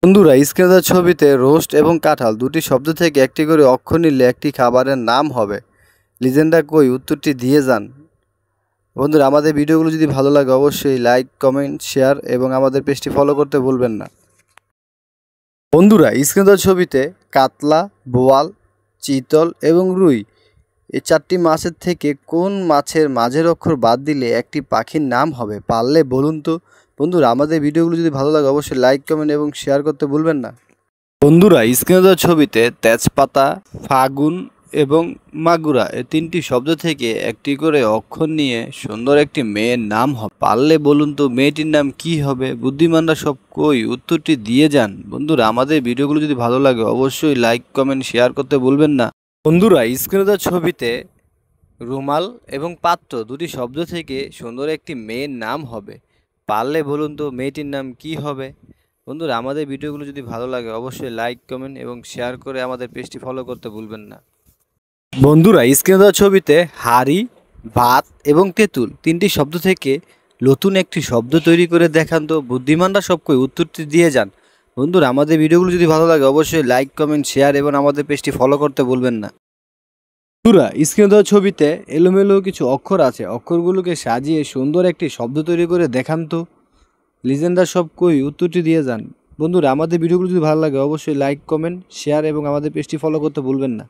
বন্ধুরা, স্ক্রিনে দেওয়া ছবিতে রোস্ট এবং কাঁঠাল দুটি শব্দ থেকে একটি করে অক্ষর নিলে একটি খাবারের নাম হবে। লিজেন্ডা কই? উত্তরটি দিয়ে যান। বন্ধুরা, আমাদের ভিডিওগুলো যদি ভালো লাগে অবশ্যই লাইক, কমেন্ট, শেয়ার এবং আমাদের পেজটি ফলো করতে ভুলবেন না। বন্ধুরা, স্ক্রিনে দেওয়া ছবিতে কাতলা, বোয়াল, চিতল এবং রুই এই চারটি মাছের থেকে কোন মাছের মাঝের অক্ষর বাদ দিলে একটি পাখির নাম হবে? পারলে বলুন তো। বন্ধুরা, আমাদের ভিডিওগুলো যদি ভালো লাগে অবশ্যই লাইক, কমেন্ট এবং শেয়ার করতে ভুলবেন না। বন্ধুরা, স্ক্রিনে দেওয়া ছবিতে তেজপাতা, ফাগুন এবং মাগুরা এই তিনটি শব্দ থেকে একটি করে অক্ষর নিয়ে সুন্দর একটি মেয়ের নাম হবে। পারলে বলুন তো মেয়েটির নাম কি হবে? বুদ্ধিমানরা সব কই? উত্তরটি দিয়ে যান। বন্ধুরা, আমাদের ভিডিওগুলো যদি ভালো লাগে অবশ্যই লাইক, কমেন্ট, শেয়ার করতে ভুলবেন না। বন্ধুরা, স্ক্রিনে দেওয়া ছবিতে রুমাল এবং পাত্র দুটি শব্দ থেকে সুন্দর একটি মেয়ের নাম হবে। পারলে বলুন তো মেয়েটির নাম কি হবে? বন্ধুরা, আমাদের ভিডিওগুলো যদি ভালো লাগে অবশ্যই লাইক, কমেন্ট এবং শেয়ার করে আমাদের পেজটি ফলো করতে ভুলবেন না। বন্ধুরা, স্ক্রিনে দেওয়া ছবিতে হাঁড়ি, ভাত এবং তেঁতুল তিনটি শব্দ থেকে নতুন একটি শব্দ তৈরি করে দেখান তো। বুদ্ধিমানরা সব কই? উত্তরটি দিয়ে যান। বন্ধুরা, আমাদের ভিডিওগুলো যদি ভালো লাগে অবশ্যই লাইক, কমেন্ট, শেয়ার এবং আমাদের পেজটি ফলো করতে ভুলবেন না। বন্ধুরা, স্ক্রিনে দেওয়া ছবিতে এলোমেলো কিছু অক্ষর আছে, অক্ষরগুলোকে সাজিয়ে সুন্দর একটি শব্দ তৈরি করে দেখান তো। লিজেন্ডার সব কই? উত্তরটি দিয়ে যান। বন্ধুরা, আমাদের ভিডিওগুলো যদি ভালো লাগে অবশ্যই লাইক, কমেন্ট, শেয়ার এবং আমাদের পেজটি ফলো করতে ভুলবেন না।